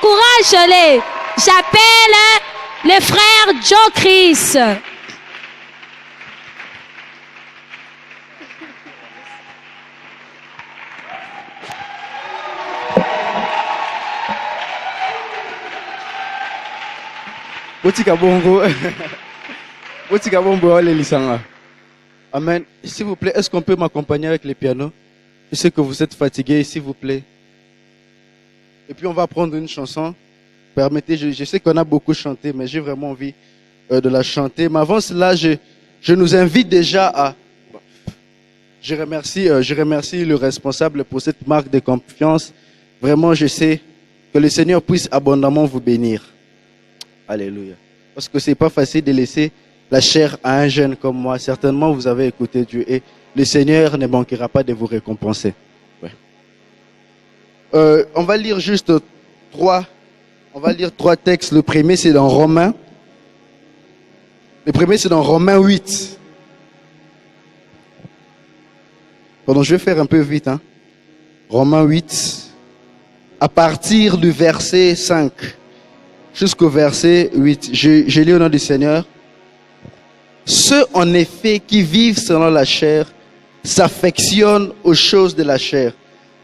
encourage-les. J'appelle le frère Joe Chris. Amen. S'il vous plaît, est-ce qu'on peut m'accompagner avec les pianos? Je sais que vous êtes fatigués, s'il vous plaît. Et puis on va prendre une chanson. Permettez, je sais qu'on a beaucoup chanté, mais j'ai vraiment envie de la chanter. Mais avant cela, je nous invite déjà à... Je remercie le responsable pour cette marque de confiance. Vraiment, je sais que le Seigneur puisse abondamment vous bénir. Alléluia. Parce que c'est pas facile de laisser la chair à un jeune comme moi. Certainement, vous avez écouté Dieu et le Seigneur ne manquera pas de vous récompenser. Ouais. On va lire juste trois textes. Le premier, c'est dans Romains. Le premier, c'est dans Romains 8. Pardon, je vais faire un peu vite. Romains 8, à partir du verset 5 jusqu'au verset 8. Je lis au nom du Seigneur. Ceux, en effet, qui vivent selon la chair s'affectionnent aux choses de la chair,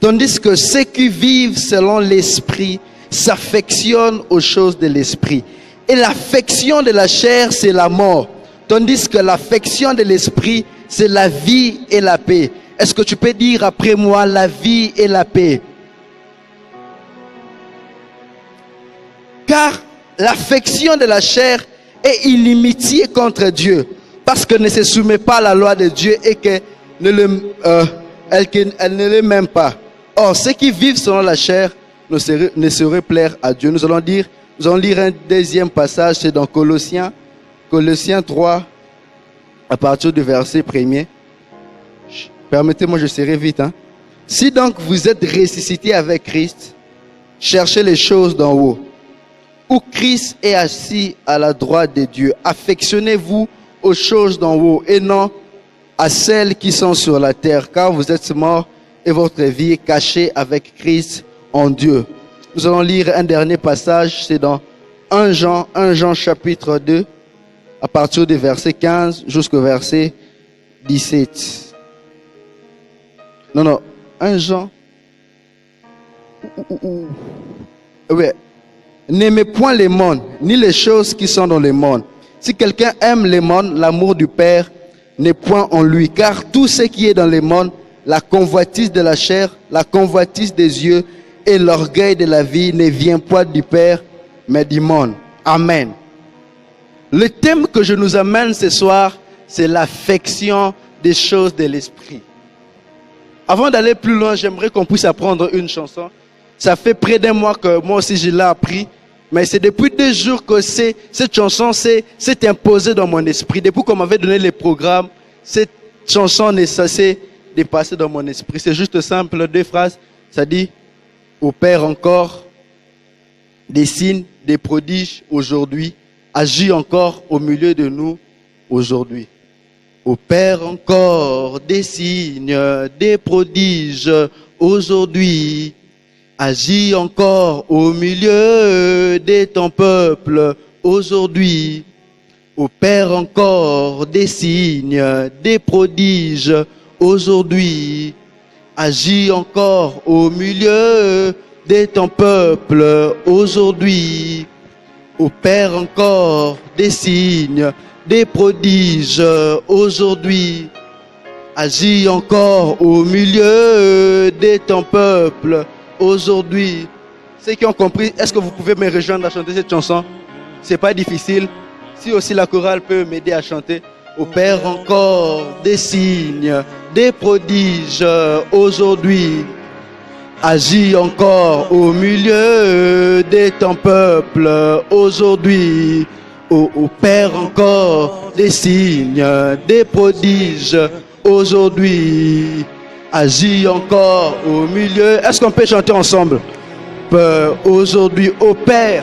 tandis que ceux qui vivent selon l'esprit s'affectionnent aux choses de l'esprit. Et l'affection de la chair, c'est la mort, tandis que l'affection de l'esprit, c'est la vie et la paix. Est-ce que tu peux dire après moi, la vie et la paix? Car l'affection de la chair est inimitié contre Dieu, parce qu'elle ne se soumet pas à la loi de Dieu et qu'elle ne l'aime pas. Or, ceux qui vivent selon la chair ne sauraient plaire à Dieu. Nous allons lire un deuxième passage, c'est dans Colossiens 3, à partir du verset 1er. Permettez-moi, je serai vite. Si donc vous êtes ressuscités avec Christ, cherchez les choses d'en haut, où Christ est assis à la droite de Dieu. Affectionnez-vous aux choses d'en haut et non à celles qui sont sur la terre, car vous êtes morts et votre vie est cachée avec Christ en Dieu. Nous allons lire un dernier passage, c'est dans 1 Jean chapitre 2, à partir du verset 15 jusqu'au verset 17. Non, 1 Jean. Ouais. N'aimez point le monde, ni les choses qui sont dans le monde. Si quelqu'un aime le monde, l'amour du Père n'est point en lui. Car tout ce qui est dans le monde, la convoitise de la chair, la convoitise des yeux et l'orgueil de la vie ne vient point du Père, mais du monde. Amen. Le thème que je nous amène ce soir, c'est l'affection des choses de l'esprit. Avant d'aller plus loin, j'aimerais qu'on puisse apprendre une chanson. Ça fait près d'un mois que moi aussi je l'ai appris. Mais c'est depuis 2 jours que cette chanson s'est imposée dans mon esprit. Depuis qu'on m'avait donné les programmes, cette chanson n'est cessée de passer dans mon esprit. C'est juste simple, 2 phrases. Ça dit, opère encore des signes, des prodiges aujourd'hui. Agis encore au milieu de nous aujourd'hui. Opère encore des signes, des prodiges aujourd'hui. Agis encore au milieu de ton peuple aujourd'hui. Opère encore des signes, des prodiges aujourd'hui. Agis encore au milieu de ton peuple aujourd'hui. Opère encore des signes, des prodiges aujourd'hui. Agis encore au milieu de ton peuple aujourd'hui. Ceux qui ont compris, est-ce que vous pouvez me rejoindre à chanter cette chanson? C'est pas difficile. Si aussi la chorale peut m'aider à chanter. Opère encore des signes, des prodiges aujourd'hui. Agis encore au milieu de ton peuple aujourd'hui. Opère encore des signes, des prodiges aujourd'hui. Agis encore au milieu. Est-ce qu'on peut chanter ensemble? Aujourd'hui, opère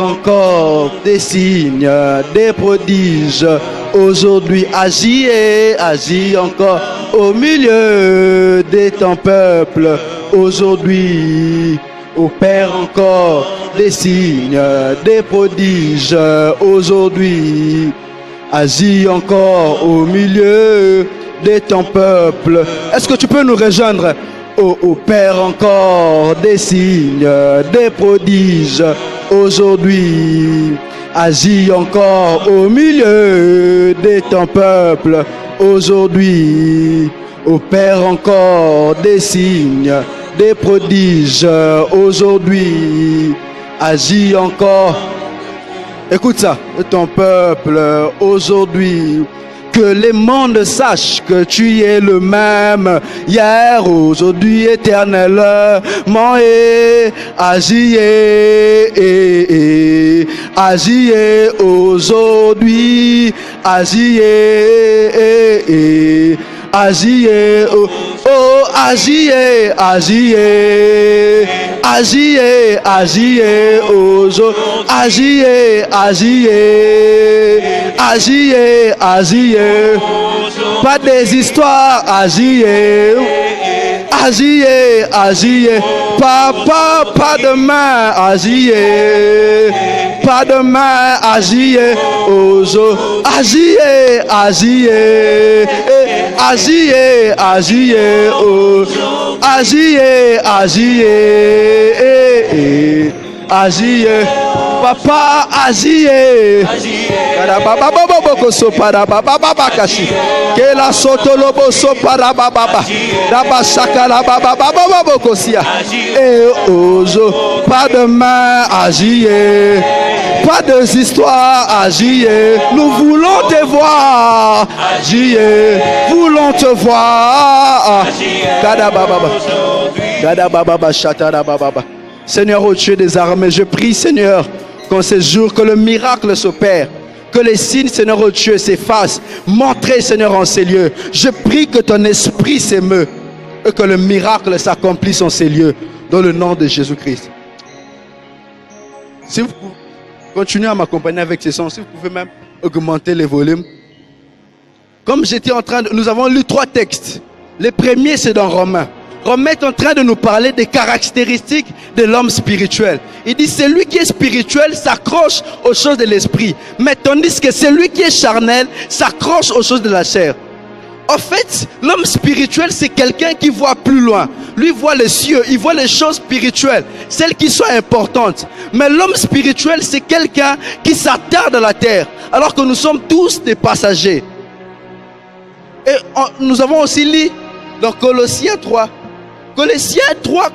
encore des signes, des prodiges. Aujourd'hui, agis encore au milieu de ton peuple. Aujourd'hui, opère encore des signes, des prodiges aujourd'hui. Agis encore au milieu de ton peuple. Est-ce que tu peux nous rejoindre? Opère encore des signes, des prodiges aujourd'hui. Agis encore au milieu de ton peuple aujourd'hui. Opère encore des signes, des prodiges aujourd'hui. Agis encore. Écoute ça, ton peuple aujourd'hui. Que les mondes sachent que tu es le même, hier, aujourd'hui, éternellement, et agis, agis aujourd'hui, agis, agis, oh, agis, agis, agis, agis, aujourd'hui, agis, agis, agis, pas des histoires, agis, agis, agis, pas de main, agis, pas de main, agis, aujourd'hui, agis, agis, agis, agis, agis, agis, agis, papa, agis, pas de main, agis, pas de histoire, agis, nous voulons te voir, agis, voulons te voir. Seigneur, ô Dieu des armées, je prie, Seigneur, qu'en ces jours, que le miracle s'opère, que les signes, Seigneur, ô Dieu, s'effacent. Montrez, Seigneur, en ces lieux. Je prie que ton esprit s'émeut et que le miracle s'accomplisse en ces lieux, dans le nom de Jésus-Christ. Si vous continuez à m'accompagner avec ces sons, si vous pouvez même augmenter les volumes. Comme j'étais en train de... Nous avons lu 3 textes. Le premier, c'est dans Romains. Romain est en train de nous parler des caractéristiques de l'homme spirituel. Il dit, celui qui est spirituel s'accroche aux choses de l'esprit. Mais tandis que celui qui est charnel s'accroche aux choses de la chair. En fait, l'homme spirituel, c'est quelqu'un qui voit plus loin. Lui voit les cieux, il voit les choses spirituelles, celles qui sont importantes. Mais l'homme spirituel, c'est quelqu'un qui s'attarde à la terre, alors que nous sommes tous des passagers. Et nous avons aussi lu dans Colossiens 3. Colossiens 3,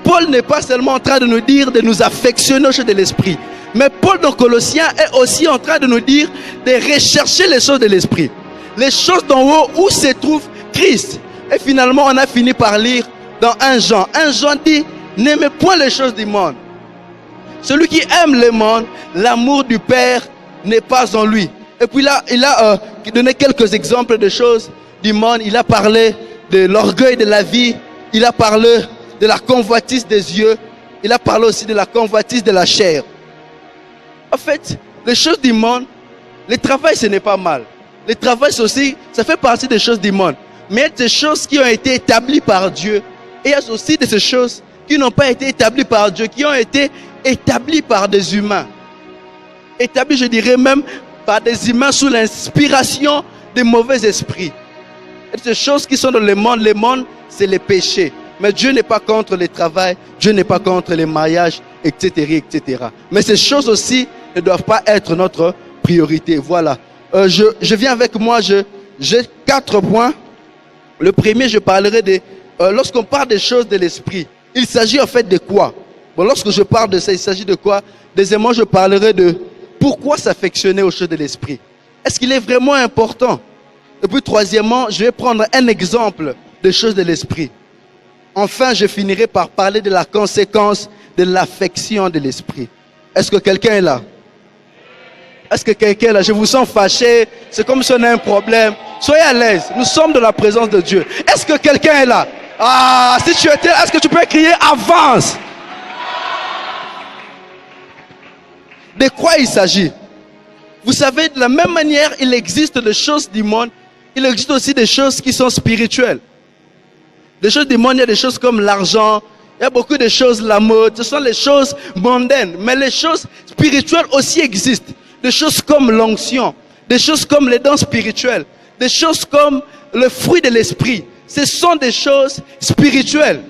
Paul n'est pas seulement en train de nous dire de nous affectionner aux choses de l'esprit. Mais Paul dans Colossiens est aussi en train de nous dire de rechercher les choses de l'esprit. Les choses d'en haut où se trouve Christ. Et finalement, on a fini par lire dans 1 Jean. 1 Jean dit, n'aimez point les choses du monde. Celui qui aime le monde, l'amour du Père n'est pas en lui. Et puis là, il a donné quelques exemples de choses du monde. Il a parlé de l'orgueil de la vie. Il a parlé de la convoitise des yeux. Il a parlé aussi de la convoitise de la chair. En fait, les choses du monde, le travail, ce n'est pas mal. Le travail, aussi, ça fait partie des choses du monde. Mais il y a des choses qui ont été établies par Dieu. Et il y a aussi de ces choses qui n'ont pas été établies par Dieu, qui ont été établies par des humains. Établies, je dirais même, par des humains sous l'inspiration des mauvais esprits. Et ces choses qui sont dans le monde, c'est les péchés. Mais Dieu n'est pas contre le travail, Dieu n'est pas contre les mariages, etc., etc. Mais ces choses aussi ne doivent pas être notre priorité. Voilà. Je viens avec moi, j'ai 4 points. Le premier, je parlerai de... lorsqu'on parle des choses de l'esprit, il s'agit en fait de quoi? Bon, lorsque je parle de ça, il s'agit de quoi? Deuxièmement, je parlerai de pourquoi s'affectionner aux choses de l'esprit. Est-ce qu'il est vraiment important? Et puis troisièmement, je vais prendre un exemple des choses de l'esprit. Enfin, je finirai par parler de la conséquence de l'affection de l'esprit. Est-ce que quelqu'un est là? Est-ce que quelqu'un est là? Je vous sens fâché. C'est comme si on a un problème. Soyez à l'aise. Nous sommes dans la présence de Dieu. Est-ce que quelqu'un est là? Ah, si tu étais là, est-ce que tu peux crier avance? De quoi il s'agit? Vous savez, de la même manière, il existe des choses du monde. Il existe aussi des choses qui sont spirituelles. Des choses du monde, il y a des choses comme l'argent, Il y a beaucoup de choses, la mode, ce sont les choses mondaines. Mais les choses spirituelles aussi existent. Des choses comme l'onction, des choses comme les dons spirituels, des choses comme le fruit de l'esprit. Ce sont des choses spirituelles.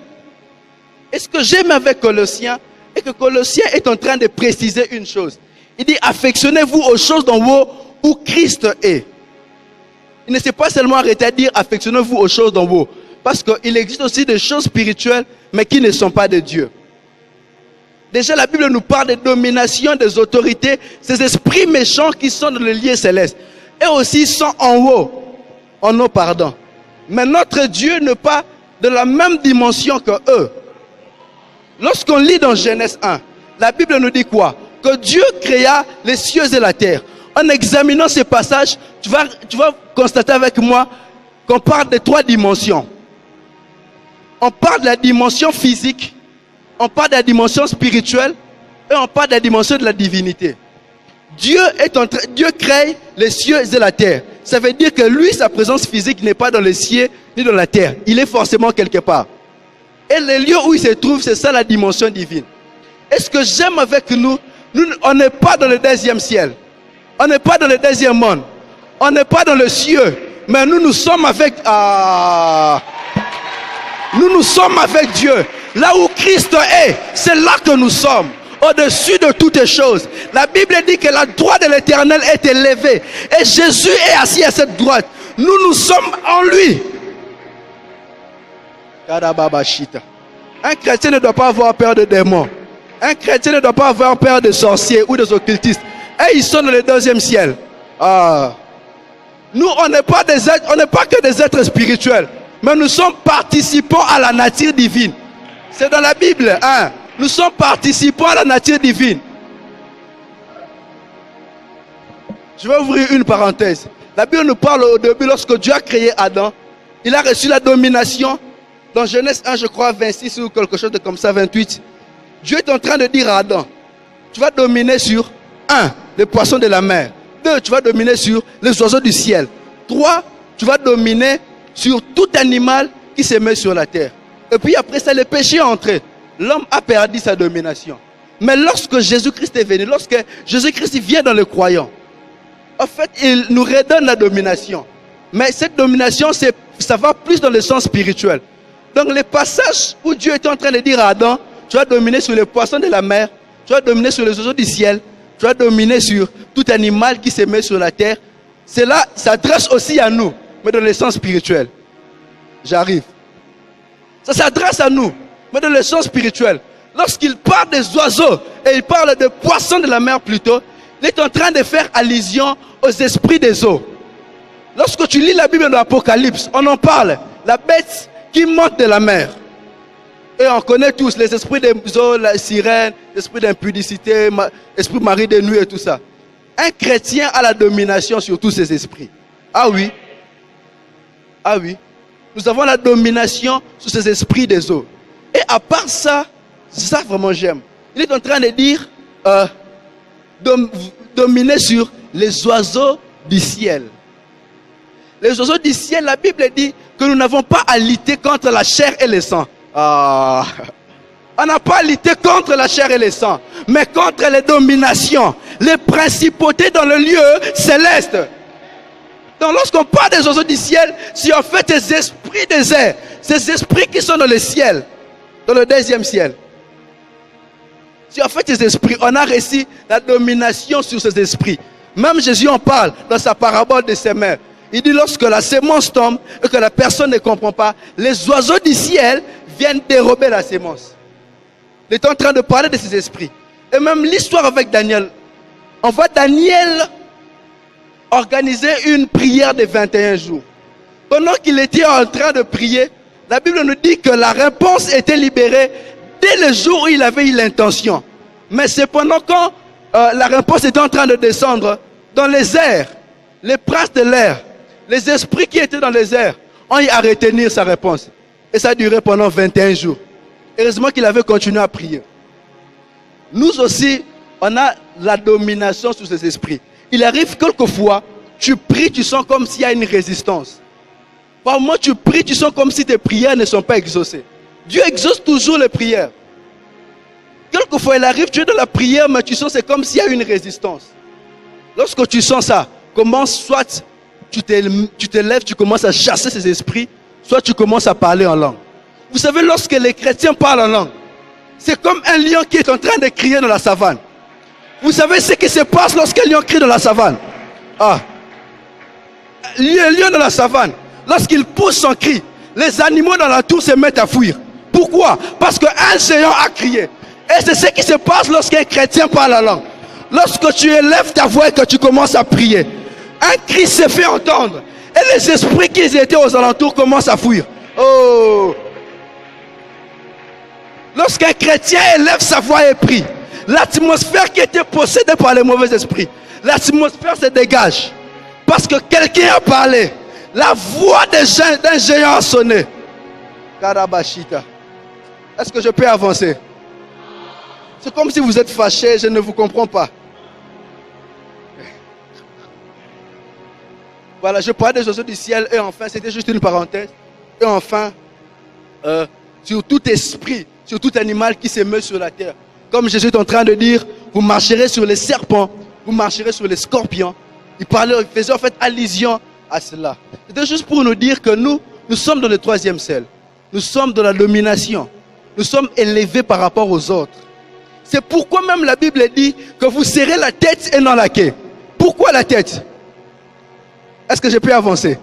Et ce que j'aime avec Colossiens, est que Colossiens est en train de préciser une chose. Il dit, affectionnez-vous aux choses d'en haut où Christ est. Il ne s'est pas seulement arrêté à dire, affectionnez-vous aux choses d'en haut. Parce qu'il existe aussi des choses spirituelles, mais qui ne sont pas de Dieu. Déjà, la Bible nous parle de domination des autorités, ces esprits méchants qui sont dans le lieu céleste. Et aussi sont en haut, pardon. Mais notre Dieu n'est pas de la même dimension que eux. Lorsqu'on lit dans Genèse 1, la Bible nous dit quoi? Que Dieu créa les cieux et la terre. En examinant ces passages, tu vas constater avec moi qu'on parle de 3 dimensions. On parle de la dimension physique, on parle de la dimension spirituelle et on parle de la dimension de la divinité. Dieu crée les cieux et la terre. Ça veut dire que lui, sa présence physique n'est pas dans les cieux ni dans la terre. Il est forcément quelque part. Et le lieu où il se trouve, c'est ça la dimension divine. Et ce que j'aime avec nous, on n'est pas dans le 2e ciel. On n'est pas dans le 2e monde. On n'est pas dans le cieux. Mais nous sommes avec... Nous sommes avec Dieu. Là où Christ est, c'est là que nous sommes. Au-dessus de toutes choses. La Bible dit que la droite de l'Éternel est élevée. Et Jésus est assis à cette droite. Nous sommes en lui. Un chrétien ne doit pas avoir peur de démons. Un chrétien ne doit pas avoir peur de sorciers ou des occultistes. Et ils sont dans le 2e ciel. Nous, on n'est pas que des êtres spirituels. Mais nous sommes participants à la nature divine. C'est dans la Bible. Nous sommes participants à la nature divine. Je vais ouvrir une parenthèse. La Bible nous parle au début, lorsque Dieu a créé Adam, il a reçu la domination. Dans Genèse 1, je crois, 26 ou quelque chose de comme ça, 28. Dieu est en train de dire à Adam, tu vas dominer sur 1, les poissons de la mer. 2, tu vas dominer sur les oiseaux du ciel. 3, tu vas dominer sur tout animal qui se met sur la terre. Et puis après ça, le péché est entré. L'homme a perdu sa domination. Mais lorsque Jésus-Christ est venu, lorsque Jésus-Christ vient dans le croyant, en fait, il nous redonne la domination. Mais cette domination, ça va plus dans le sens spirituel. Donc les passages où Dieu est en train de dire à Adam, tu vas dominer sur les poissons de la mer, tu vas dominer sur les oiseaux du ciel, tu vas dominer sur tout animal qui se met sur la terre. Cela s'adresse aussi à nous, mais dans le sens spirituel. J'arrive. Ça s'adresse à nous, mais dans le sens spirituel. Lorsqu'il parle des oiseaux, et il parle des poissons de la mer plutôt, il est en train de faire allusion aux esprits des eaux. Lorsque tu lis la Bible de l'Apocalypse, on en parle. La bête qui monte de la mer. Et on connaît tous les esprits des eaux, la sirène, l'esprit d'impudicité, l'esprit mari de nuit et tout ça. Un chrétien a la domination sur tous ces esprits. Ah oui. Ah oui. Nous avons la domination sur ces esprits des eaux. Et à part ça, c'est ça vraiment j'aime. Il est en train de dire dominer sur les oiseaux du ciel. Les oiseaux du ciel, la Bible dit que nous n'avons pas à lutter contre la chair et le sang. On n'a pas à lutter contre la chair et le sang, mais contre les dominations, les principautés dans le lieu céleste. Donc lorsqu'on parle des oiseaux du ciel, c'est en fait des esprits des airs, ces esprits qui sont dans le ciel, dans le 2e ciel. C'est en fait ces esprits, on a reçu la domination sur ces esprits. Même Jésus en parle dans sa parabole des semeurs. Il dit lorsque la sémence tombe et que la personne ne comprend pas, les oiseaux du ciel viennent dérober la sémence. Il est en train de parler de ces esprits. Et même l'histoire avec Daniel. On voit Daniel organiser une prière de 21 jours. Pendant qu'il était en train de prier, la Bible nous dit que la réponse était libérée dès le jour où il avait eu l'intention. Mais c'est pendant quand la réponse était en train de descendre dans les airs, les princes de l'air, les esprits qui étaient dans les airs ont eu à retenir sa réponse. Et ça a duré pendant 21 jours. Heureusement qu'il avait continué à prier. Nous aussi, on a la domination sur ces esprits. Il arrive quelquefois, tu pries, tu sens comme s'il y a une résistance. Par moment, tu pries, tu sens comme si tes prières ne sont pas exaucées. Dieu exauce toujours les prières. Quelquefois, il arrive, tu es dans la prière, mais tu sens c'est comme s'il y a une résistance. Lorsque tu sens ça, commence soit tu te lèves, tu commences à chasser ces esprits, soit tu commences à parler en langue. Vous savez, lorsque les chrétiens parlent en langue, c'est comme un lion qui est en train de crier dans la savane. Vous savez ce qui se passe lorsqu'un lion crie dans la savane? Ah, un lion dans la savane, lorsqu'il pousse son cri, les animaux dans la tour se mettent à fuir. Pourquoi? Parce qu'un géant a crié. Et c'est ce qui se passe lorsqu'un chrétien parle en langue. Lorsque tu élèves ta voix et que tu commences à prier, un cri se fait entendre. Et les esprits qui étaient aux alentours commencent à fuir. Oh! Lorsqu'un chrétien élève sa voix et prie, l'atmosphère qui était possédée par les mauvais esprits, l'atmosphère se dégage. Parce que quelqu'un a parlé. La voix d'un géant a sonné. Karabashita. Est-ce que je peux avancer? C'est comme si vous êtes fâché, je ne vous comprends pas. Voilà, je parlais des oiseaux du ciel et enfin, c'était juste une parenthèse. Et enfin, sur tout esprit, sur tout animal qui se meut sur la terre. Comme Jésus est en train de dire, vous marcherez sur les serpents, vous marcherez sur les scorpions. Il faisait en fait allusion à cela. C'était juste pour nous dire que nous sommes dans le troisième ciel. Nous sommes dans la domination. Nous sommes élevés par rapport aux autres. C'est pourquoi même la Bible dit que vous serrez la tête et non la queue. Pourquoi la tête? Est-ce que je peux avancer?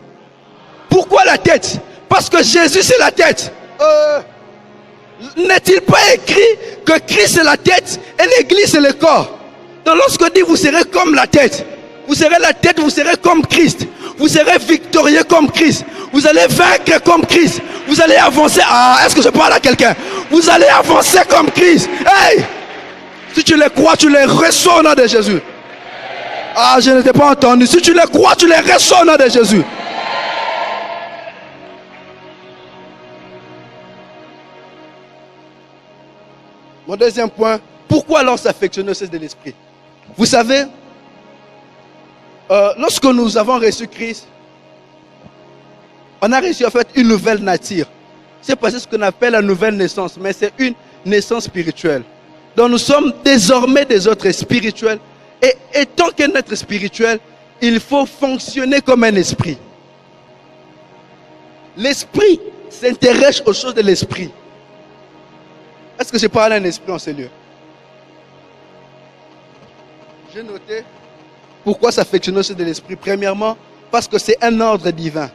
Pourquoi la tête? Parce que Jésus c'est la tête. N'est-il pas écrit que Christ est la tête et l'église c'est le corps? Donc lorsqu'on dit vous serez comme la tête, vous serez la tête, vous serez comme Christ. Vous serez victorieux comme Christ. Vous allez vaincre comme Christ. Vous allez avancer. Ah, est-ce que je parle à quelqu'un? Vous allez avancer comme Christ. Hey! Si tu les crois, tu les reçois au nom de Jésus. Ah, je ne t'ai pas entendu. Si tu les crois, tu les reçois au nom de Jésus. Mon deuxième point, pourquoi alors s'affectionner au cesse de l'esprit? Vous savez, lorsque nous avons reçu Christ, on a reçu en fait une nouvelle nature. C'est pas ce qu'on appelle la nouvelle naissance, mais c'est une naissance spirituelle. Donc nous sommes désormais des êtres spirituels. Et étant qu'un être spirituel, il faut fonctionner comme un esprit. L'esprit s'intéresse aux choses de l'esprit. Est-ce que je parle à un esprit en ce lieu? J'ai noté pourquoi s'affectionner aux choses de l'esprit. Premièrement, parce que c'est un ordre divin.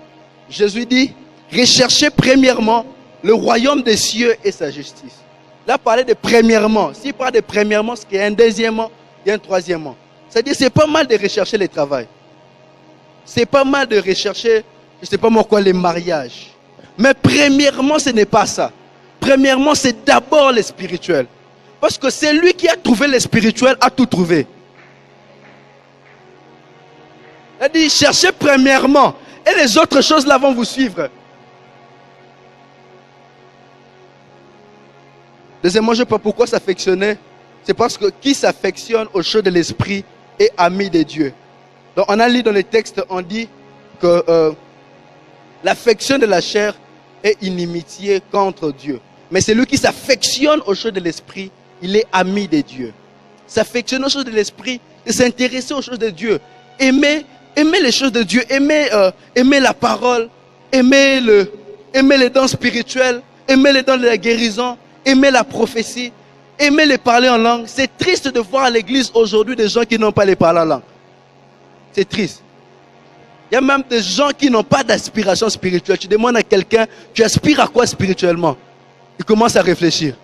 Jésus dit, recherchez premièrement le royaume des cieux et sa justice. Là, parler de premièrement. S'il parle de premièrement, ce qui est un deuxièmement, il y a un troisièmement. C'est-à-dire, c'est pas mal de rechercher le travail. C'est pas mal de rechercher, je ne sais pas moi quoi, les mariages. Mais premièrement, ce n'est pas ça. Premièrement, c'est d'abord le spirituel. Parce que c'est lui qui a trouvé le spirituel, a tout trouvé. Il a dit, cherchez premièrement. Et les autres choses là vont vous suivre. Deuxièmement, je ne sais pas pourquoi s'affectionner. C'est parce que qui s'affectionne aux choses de l'esprit est ami de Dieu. Donc on a lu dans les textes, on dit que l'affection de la chair est inimitié contre Dieu. Mais celui qui s'affectionne aux choses de l'esprit, il est ami de Dieu. S'affectionner aux choses de l'esprit, c'est s'intéresser aux choses de Dieu. Aimer les choses de Dieu, aimer la parole, aimer les dons spirituels, aimer les dons de la guérison, aimer la prophétie, aimer les parler en langue. C'est triste de voir à l'église aujourd'hui des gens qui n'ont pas les parler en langue. C'est triste. Il y a même des gens qui n'ont pas d'aspiration spirituelle. Tu demandes à quelqu'un, tu aspires à quoi spirituellement? Il commence à réfléchir.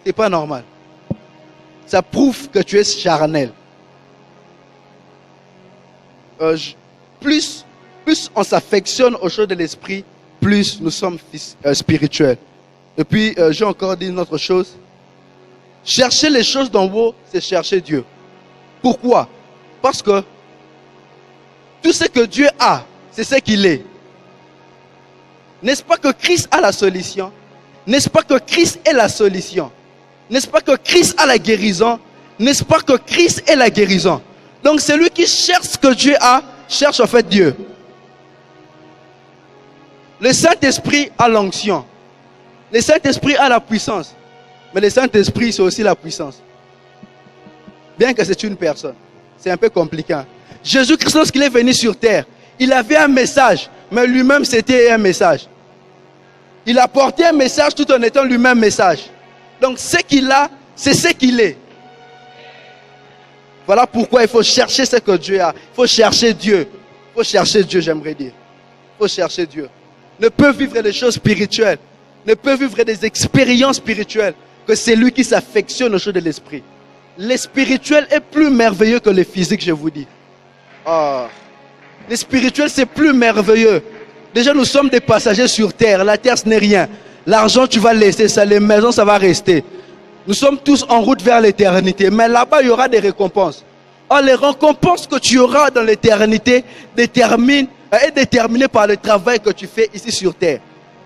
C'est pas normal. Ça prouve que tu es charnel. Plus on s'affectionne aux choses de l'esprit, plus nous sommes spirituels. Et puis, j'ai encore dit une autre chose. Chercher les choses d'en haut, c'est chercher Dieu. Pourquoi? Parce que tout ce que Dieu a, c'est ce qu'il est. N'est-ce pas que Christ a la solution? N'est-ce pas que Christ est la solution? N'est-ce pas que Christ a la guérison? N'est-ce pas que Christ est la guérison? Donc celui qui cherche ce que Dieu a, cherche en fait Dieu. Le Saint-Esprit a l'onction. Le Saint-Esprit a la puissance. Mais le Saint-Esprit, c'est aussi la puissance. Bien que c'est une personne. C'est un peu compliqué. Jésus-Christ, lorsqu'il est venu sur terre, il avait un message. Mais lui-même, c'était un message. Il a porté un message tout en étant lui-même message. Donc, ce qu'il a, c'est ce qu'il est. Voilà pourquoi il faut chercher ce que Dieu a. Il faut chercher Dieu. Il faut chercher Dieu, j'aimerais dire. Il faut chercher Dieu. Ne peut vivre des choses spirituelles, ne peut vivre des expériences spirituelles que celui qui s'affectionne aux choses de l'esprit. Le spirituel est plus merveilleux que le physique, je vous dis. Oh. Le spirituel, c'est plus merveilleux. Déjà, nous sommes des passagers sur terre. La terre, ce n'est rien. L'argent, tu vas laisser ça. Les maisons, ça va rester. Nous sommes tous en route vers l'éternité. Mais là-bas, il y aura des récompenses. Or, les récompenses que tu auras dans l'éternité est déterminées par le travail que tu fais ici sur terre.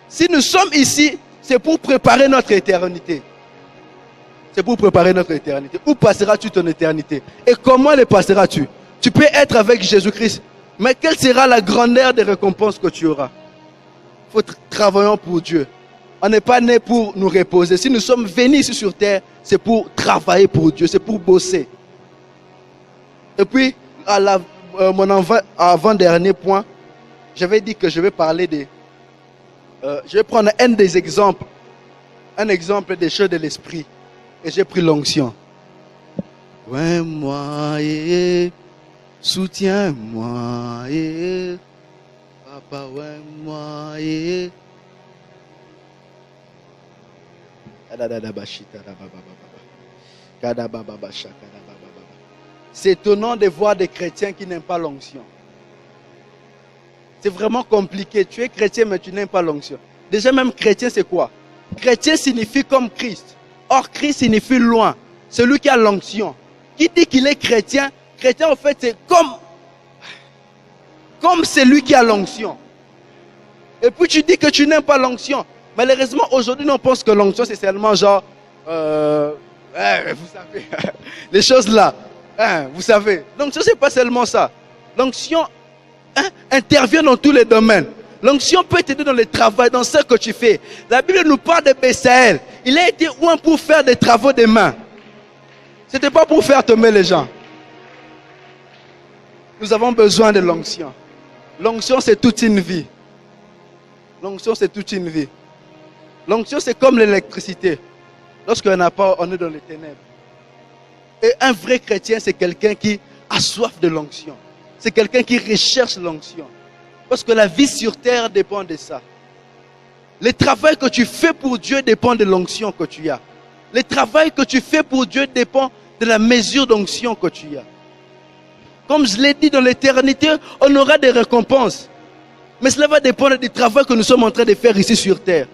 Si nous sommes ici, c'est pour préparer notre éternité. C'est pour préparer notre éternité. Où passeras-tu ton éternité? Et comment les passeras-tu? Tu peux être avec Jésus-Christ. Mais quelle sera la grandeur des récompenses que tu auras? Il faut travailler pour Dieu. On n'est pas né pour nous reposer. Si nous sommes venus ici sur terre, c'est pour travailler pour Dieu, c'est pour bosser. Et puis, mon avant-dernier point, j'avais dit que je vais parler je vais prendre un des exemples. Un exemple des choses de l'esprit. Et j'ai pris l'onction. Ouais, moi, soutiens-moi, papa, ouais, moi, c'est étonnant de voir des chrétiens qui n'aiment pas l'onction. C'est vraiment compliqué. Tu es chrétien, mais tu n'aimes pas l'onction. Déjà, même chrétien, c'est quoi? Chrétien signifie comme Christ. Or, Christ signifie loin. Celui qui a l'onction. Qui dit qu'il est chrétien? Chrétien, en fait, c'est comme celui qui a l'onction. Et puis, tu dis que tu n'aimes pas l'onction. Malheureusement, aujourd'hui, on pense que l'onction, c'est seulement genre... vous savez, les choses là. Vous savez. L'onction, c'est pas seulement ça. L'onction intervient dans tous les domaines. L'onction peut t'aider dans le travail, dans ce que tu fais. La Bible nous parle de Bésaël. Il a été oint pour faire des travaux des mains. Ce n'était pas pour faire tomber les gens. Nous avons besoin de l'onction. L'onction, c'est toute une vie. L'onction, c'est toute une vie. L'onction, c'est comme l'électricité. Lorsqu'on n'a pas, on est dans les ténèbres. Et un vrai chrétien, c'est quelqu'un qui a soif de l'onction. C'est quelqu'un qui recherche l'onction. Parce que la vie sur terre dépend de ça. Le travail que tu fais pour Dieu dépend de l'onction que tu as. Le travail que tu fais pour Dieu dépend de la mesure d'onction que tu as. Comme je l'ai dit, dans l'éternité, on aura des récompenses. Mais cela va dépendre du travail que nous sommes en train de faire ici sur terre.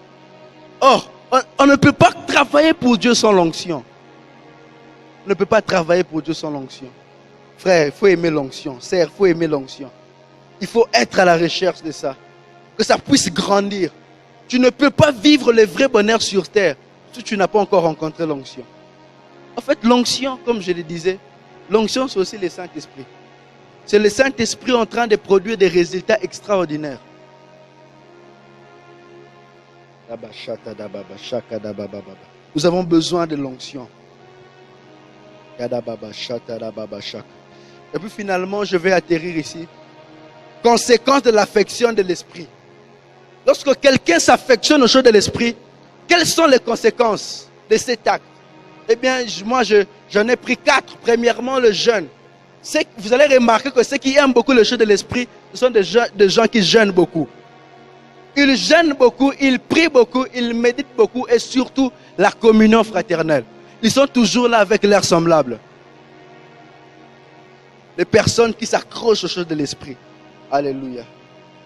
Or, on ne peut pas travailler pour Dieu sans l'onction. On ne peut pas travailler pour Dieu sans l'onction. Frère, il faut aimer l'onction. Sœur, il faut aimer l'onction. Il faut être à la recherche de ça. Que ça puisse grandir. Tu ne peux pas vivre le vrai bonheur sur terre si tu n'as pas encore rencontré l'onction. En fait, l'onction, comme je le disais, l'onction, c'est aussi le Saint-Esprit. C'est le Saint-Esprit en train de produire des résultats extraordinaires. Nous avons besoin de l'onction. Et puis finalement, je vais atterrir ici. Conséquence de l'affection de l'esprit. Lorsque quelqu'un s'affectionne aux choses de l'esprit, quelles sont les conséquences de cet acte? Eh bien, moi, j'en ai pris 4. Premièrement, le jeûne. Vous allez remarquer que ceux qui aiment beaucoup les choses de l'esprit, ce sont des gens qui jeûnent beaucoup. Ils jeûnent beaucoup, ils prient beaucoup, ils méditent beaucoup et surtout la communion fraternelle. Ils sont toujours là avec leurs semblables. Les personnes qui s'accrochent aux choses de l'esprit. Alléluia.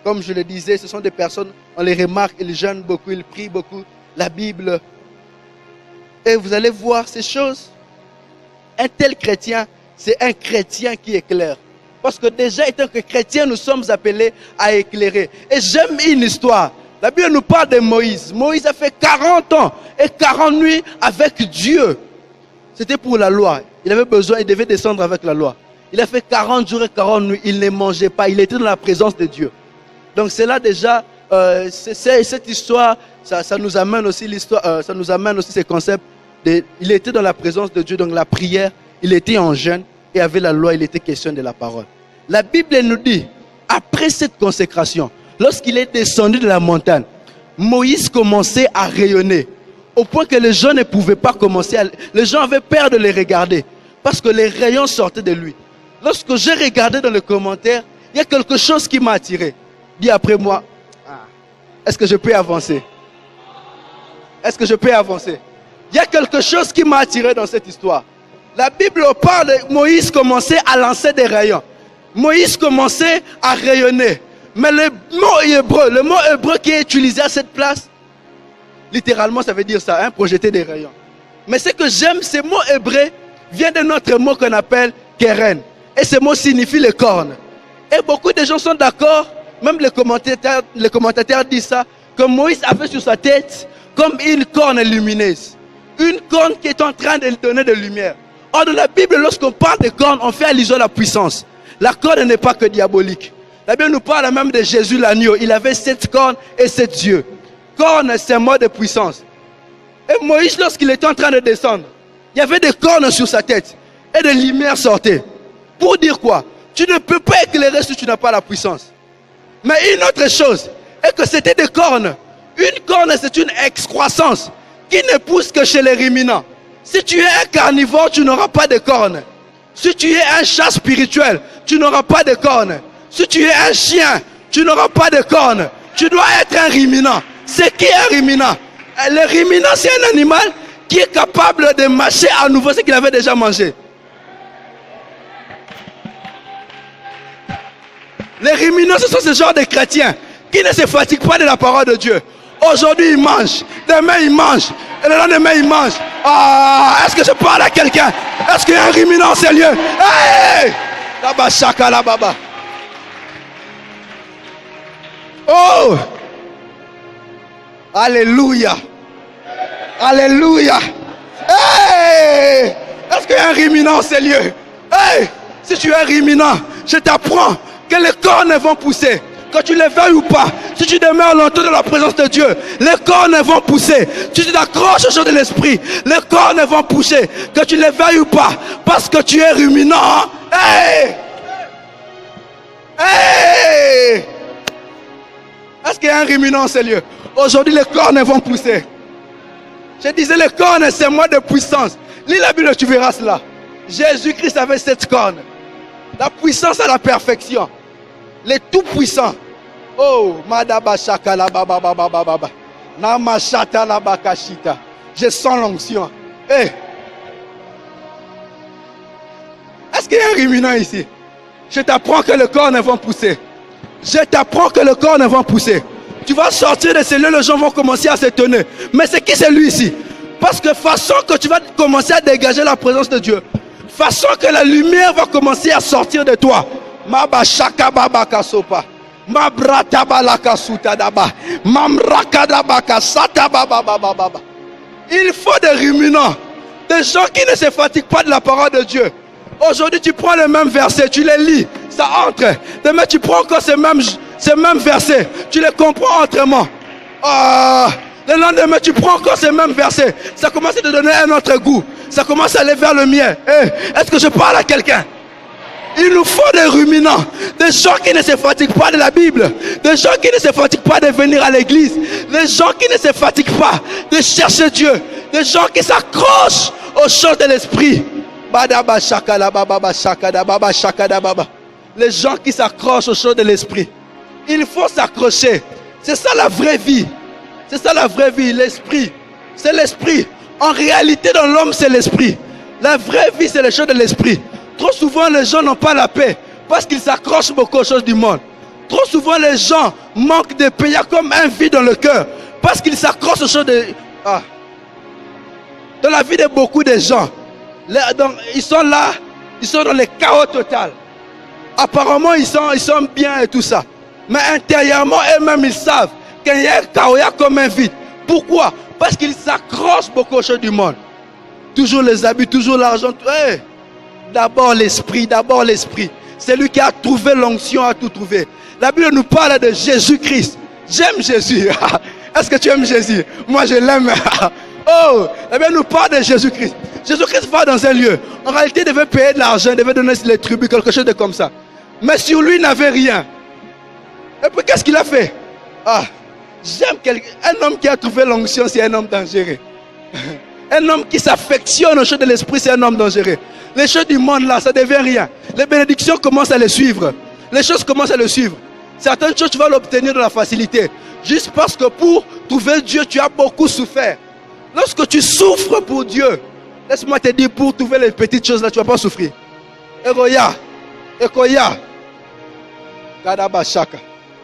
Comme je le disais, ce sont des personnes, on les remarque, ils jeûnent beaucoup, ils prient beaucoup, la Bible. Et vous allez voir ces choses. Un tel chrétien, c'est un chrétien qui éclaire. Parce que déjà, étant que chrétiens, nous sommes appelés à éclairer. Et j'aime une histoire. La Bible nous parle de Moïse. Moïse a fait 40 ans et 40 nuits avec Dieu. C'était pour la loi. Il avait besoin, il devait descendre avec la loi. Il a fait 40 jours et 40 nuits. Il ne mangeait pas. Il était dans la présence de Dieu. Donc c'est là déjà, cette histoire, ça nous amène aussi l'histoire, ça nous amène aussi ces concepts. Il était dans la présence de Dieu, donc la prière, il était en jeûne et avec la loi, il était question de la parole. La Bible nous dit, après cette consécration, lorsqu'il est descendu de la montagne, Moïse commençait à rayonner, au point que les gens ne pouvaient pas commencer les gens avaient peur de les regarder, parce que les rayons sortaient de lui. Lorsque j'ai regardé dans les commentaires, il y a quelque chose qui m'a attiré. Dis après moi, est-ce que je peux avancer? Est-ce que je peux avancer? Il y a quelque chose qui m'a attiré dans cette histoire. La Bible parle de Moïse commençait à lancer des rayons. Moïse commençait à rayonner. Mais le mot hébreu qui est utilisé à cette place, littéralement ça veut dire ça, hein, projeter des rayons. Mais ce que j'aime, ce mot hébreu vient de notre mot qu'on appelle keren. Et ce mot signifie les cornes. Et beaucoup de gens sont d'accord, même les commentateurs disent ça, que Moïse avait sur sa tête comme une corne lumineuse. Une corne qui est en train de donner de lumière. Or, dans la Bible, lorsqu'on parle de cornes, on fait allusion à la puissance. La corne n'est pas que diabolique. La Bible nous parle même de Jésus l'agneau. Il avait 7 cornes et 7 yeux. Corne, c'est un mot de puissance. Et Moïse, lorsqu'il était en train de descendre, il y avait des cornes sur sa tête. Et des lumières sortaient. Pour dire quoi? Tu ne peux pas éclairer si tu n'as pas la puissance. Mais une autre chose est que c'était des cornes. Une corne, c'est une excroissance qui ne pousse que chez les ruminants. Si tu es un carnivore, tu n'auras pas de cornes. Si tu es un chat spirituel, tu n'auras pas de cornes. Si tu es un chien, tu n'auras pas de cornes. Tu dois être un ruminant. C'est qui un ruminant? Le ruminant, c'est un animal qui est capable de mâcher à nouveau ce qu'il avait déjà mangé. Les ruminants, ce sont ce genre de chrétiens qui ne se fatiguent pas de la parole de Dieu. Aujourd'hui, ils mangent. Demain, ils mangent. Et le lendemain, ils mangent. Ah, est-ce que je parle à quelqu'un? Est-ce qu'il y a un ruminant en ces lieux? Hey! Là-bas, chaka, là-bas. Oh! Alléluia! Alléluia! Hey! Est-ce qu'il y a un ruminant en ces lieux? Hey! Si tu es un ruminant, je t'apprends que les cornes vont pousser. Que tu les veuilles ou pas, si tu demeures longtemps dans la présence de Dieu, les cornes vont pousser. Si tu t'accroches au jour de l'esprit, les cornes vont pousser. Que tu les veuilles ou pas, parce que tu es ruminant. Hey! Hey! Est-ce qu'il y a un ruminant en ces lieux? Aujourd'hui, les cornes vont pousser. Je disais, les cornes, c'est moi de puissance. Lis la Bible, tu verras cela. Jésus-Christ avait 7 cornes. La puissance à la perfection. Les tout-puissants. Oh, Madaba Shakala Baba Baba Baba. Namashata la Bakashita. Je sens l'onction. Hey. Est-ce qu'il y a un ruminant ici? Je t'apprends que les cornes vont pousser. Je t'apprends que les cornes vont pousser. Tu vas sortir de ces lieux, les gens vont commencer à s'étonner. Mais c'est qui c'est lui ici? Parce que façon que tu vas commencer à dégager la présence de Dieu, façon que la lumière va commencer à sortir de toi. Maba shaka baba kasopa. Mabrata balaka sutadaba. Mamrakadaba kasata baba baba baba. Il faut des ruminants, des gens qui ne se fatiguent pas de la parole de Dieu. Aujourd'hui, tu prends les mêmes versets, tu les lis, ça entre. Demain, tu prends encore ces mêmes versets, tu les comprends autrement. Le lendemain, tu prends encore ces mêmes versets, ça commence à te donner un autre goût. Ça commence à aller vers le mien. Est-ce que je parle à quelqu'un? Il nous faut des ruminants, des gens qui ne se fatiguent pas de la Bible, des gens qui ne se fatiguent pas de venir à l'église, des gens qui ne se fatiguent pas de chercher Dieu, des gens qui s'accrochent aux choses de l'esprit. Les gens qui s'accrochent aux choses de l'esprit. Il faut s'accrocher. C'est ça la vraie vie. C'est ça la vraie vie, l'esprit. C'est l'esprit. En réalité, dans l'homme, c'est l'esprit. La vraie vie, c'est les choses de l'esprit. Trop souvent, les gens n'ont pas la paix parce qu'ils s'accrochent beaucoup aux choses du monde. Trop souvent, les gens manquent de paix. Il y a comme un vide dans le cœur parce qu'ils s'accrochent aux choses de... Dans la vie de beaucoup de gens, ils sont là, ils sont dans le chaos total. Apparemment, ils sont bien et tout ça. Mais intérieurement, eux-mêmes, ils savent qu'il y a un chaos, il y a comme un vide. Pourquoi? Parce qu'ils s'accrochent beaucoup aux choses du monde. Toujours les habits, toujours l'argent. Hey! D'abord l'esprit, d'abord l'esprit. C'est lui qui a trouvé l'onction, a tout trouvé. La Bible nous parle de Jésus-Christ. J'aime Jésus. Est-ce que tu aimes Jésus? Moi, je l'aime. Oh, eh bien, nous parle de Jésus-Christ. Jésus-Christ va dans un lieu. En réalité, il devait payer de l'argent, il devait donner les tribus, quelque chose de comme ça. Mais sur lui, il n'avait rien. Et puis, qu'est-ce qu'il a fait? Ah, j'aime un homme qui a trouvé l'onction, c'est un homme dangereux. Un homme qui s'affectionne aux choses de l'esprit, c'est un homme dangereux. Les choses du monde, là, ça ne devient rien. Les bénédictions commencent à les suivre. Les choses commencent à le suivre. Certaines choses, tu vas l'obtenir de la facilité. Juste parce que pour trouver Dieu, tu as beaucoup souffert. Lorsque tu souffres pour Dieu, laisse-moi te dire, pour trouver les petites choses là, tu ne vas pas souffrir. Ekoya. Kadabashaka.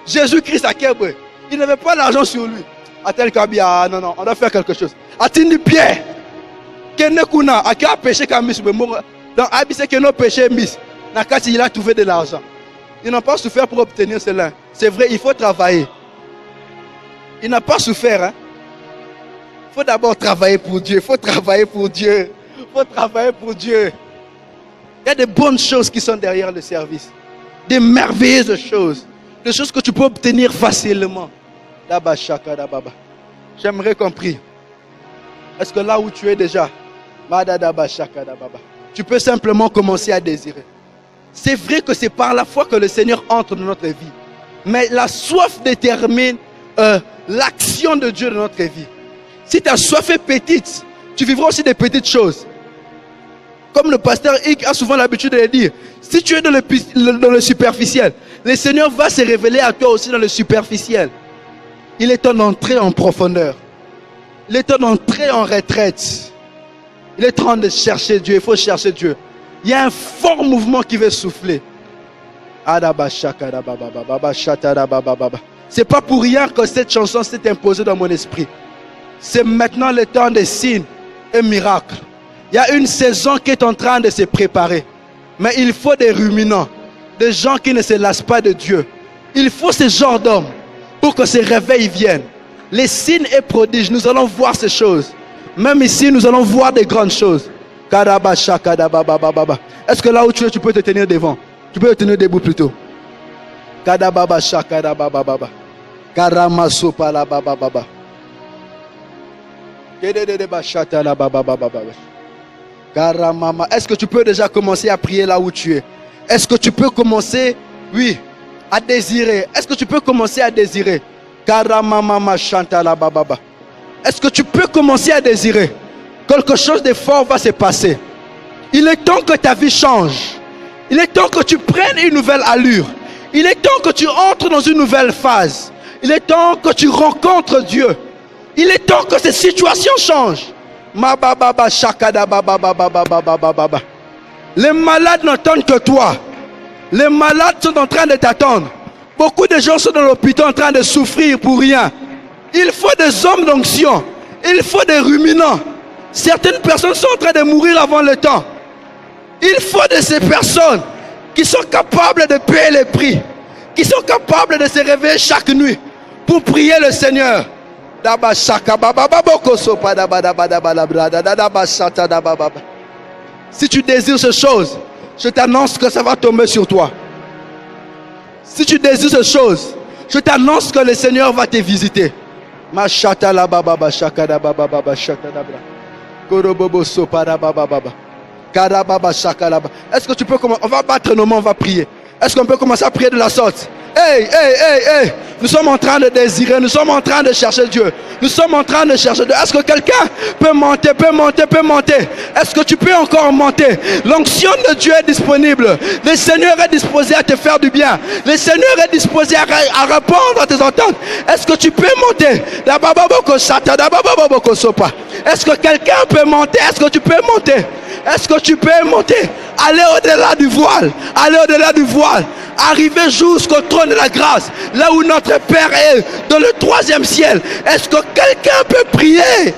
Jésus-Christ à Kébré, il n'avait pas l'argent sur lui. Atel Kabia, non, on doit faire quelque chose. Atindi Pierre. Kenekuna, a qui a péché comme Miss. Donc, Abissé que nos péchés Miss. Nakati, il a trouvé de l'argent. Ils n'ont pas souffert pour obtenir cela. C'est vrai, il faut travailler. Il n'a pas souffert. Hein? Il faut d'abord travailler pour Dieu. Il faut travailler pour Dieu. Il faut travailler pour Dieu. Il y a des bonnes choses qui sont derrière le service. Des merveilleuses choses. Des choses que tu peux obtenir facilement. J'aimerais qu'on prie. Est-ce que là où tu es déjà, tu peux simplement commencer à désirer. C'est vrai que c'est par la foi que le Seigneur entre dans notre vie. Mais la soif détermine l'action de Dieu dans notre vie. Si ta soif est petite, tu vivras aussi des petites choses. Comme le pasteur Hick a souvent l'habitude de le dire, si tu es dans le superficiel, le Seigneur va se révéler à toi aussi dans le superficiel. Il est temps d'entrer en profondeur. Il est temps d'entrer en retraite. Il est temps de chercher Dieu. Il faut chercher Dieu. Il y a un fort mouvement qui veut souffler. C'est pas pour rien que cette chanson s'est imposée dans mon esprit. C'est maintenant le temps des signes et miracles. Il y a une saison qui est en train de se préparer. Mais il faut des ruminants, des gens qui ne se lassent pas de Dieu. Il faut ce genre d'hommes pour que ces réveils viennent. Les signes et prodiges, nous allons voir ces choses. Même ici, nous allons voir des grandes choses. Est-ce que là où tu es, tu peux te tenir devant? Tu peux te tenir debout plutôt. Est-ce que tu peux déjà commencer à prier là où tu es? Est-ce que tu peux commencer, oui, à désirer? Est-ce que tu peux commencer à désirer? Est-ce que tu peux commencer à désirer? Quelque chose de fort va se passer. Il est temps que ta vie change. Il est temps que tu prennes une nouvelle allure. Il est temps que tu entres dans une nouvelle phase. Il est temps que tu rencontres Dieu. Il est temps que ces situations changent. Les malades n'attendent que toi. Les malades sont en train de t'attendre. Beaucoup de gens sont dans l'hôpital en train de souffrir pour rien. Il faut des hommes d'onction. Il faut des ruminants. Certaines personnes sont en train de mourir avant le temps. Il faut de ces personnes qui sont capables de payer les prix, qui sont capables de se réveiller chaque nuit pour prier le Seigneur. Si tu désires ces choses, je t'annonce que ça va tomber sur toi. Si tu désires ces choses, je t'annonce que le Seigneur va te visiter. Est-ce que tu peux commencer? On va battre nos mains, on va prier. Est-ce qu'on peut commencer à prier de la sorte? Hey! Nous sommes en train de désirer, nous sommes en train de chercher Dieu. Nous sommes en train de chercher Dieu. Est-ce que quelqu'un peut monter? Est-ce que tu peux encore monter? L'onction de Dieu est disponible. Le Seigneur est disposé à te faire du bien. Le Seigneur est disposé à répondre à tes attentes. Est-ce que tu peux monter? Est-ce que quelqu'un peut monter? Est-ce que tu peux monter? Est-ce que tu peux monter? Aller au-delà du voile. Aller au-delà du voile. Arriver jusqu'au trône de la grâce. Là où notre Père est. Dans le 3e ciel. Est-ce que quelqu'un peut prier?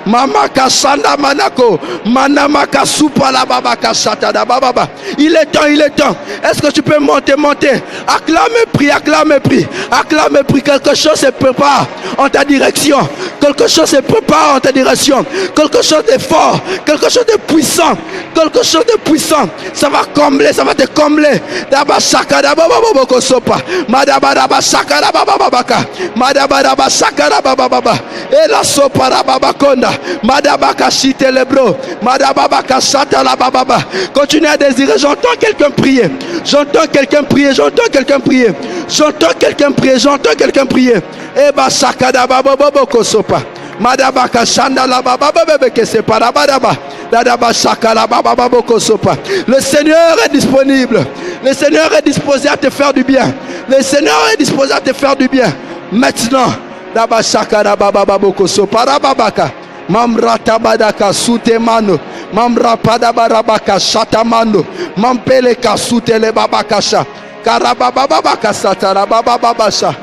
Mama kasanda manako. Manamaka supa la baba kasata da baba. Il est temps, il est temps. Est-ce que tu peux monter? Acclame et prie, acclame et prie. Acclame et prie. Quelque chose se prépare en ta direction. Quelque chose se prépare en ta direction. Quelque chose de fort. Quelque chose de puissant. Quelque chose de puissant. Ça va combler, ça va te combler. Daba shakada baba boko sopa. Madaba daba shakada baba babaka. Madaba daba shakada baba baba. Et la sopa la baba konda. Madaba kashite lebro. Madaba baka shata la baba baba. Continue à désirer. J'entends quelqu'un prier. J'entends quelqu'un prier. J'entends quelqu'un prier. J'entends quelqu'un prier. J'entends quelqu'un prier. Et ba shakada baba boko sopa. Madaba kashanda la baba baba que c'est pas la baba. Le Seigneur est disponible. Le Seigneur est disposé à te faire du bien. Le Seigneur est disposé à te faire du bien. Maintenant, Mamrata badaka sutemano, mamrapada barabaka shatamano, mampeleka sutele babakasha, karabababaka satara bababasha.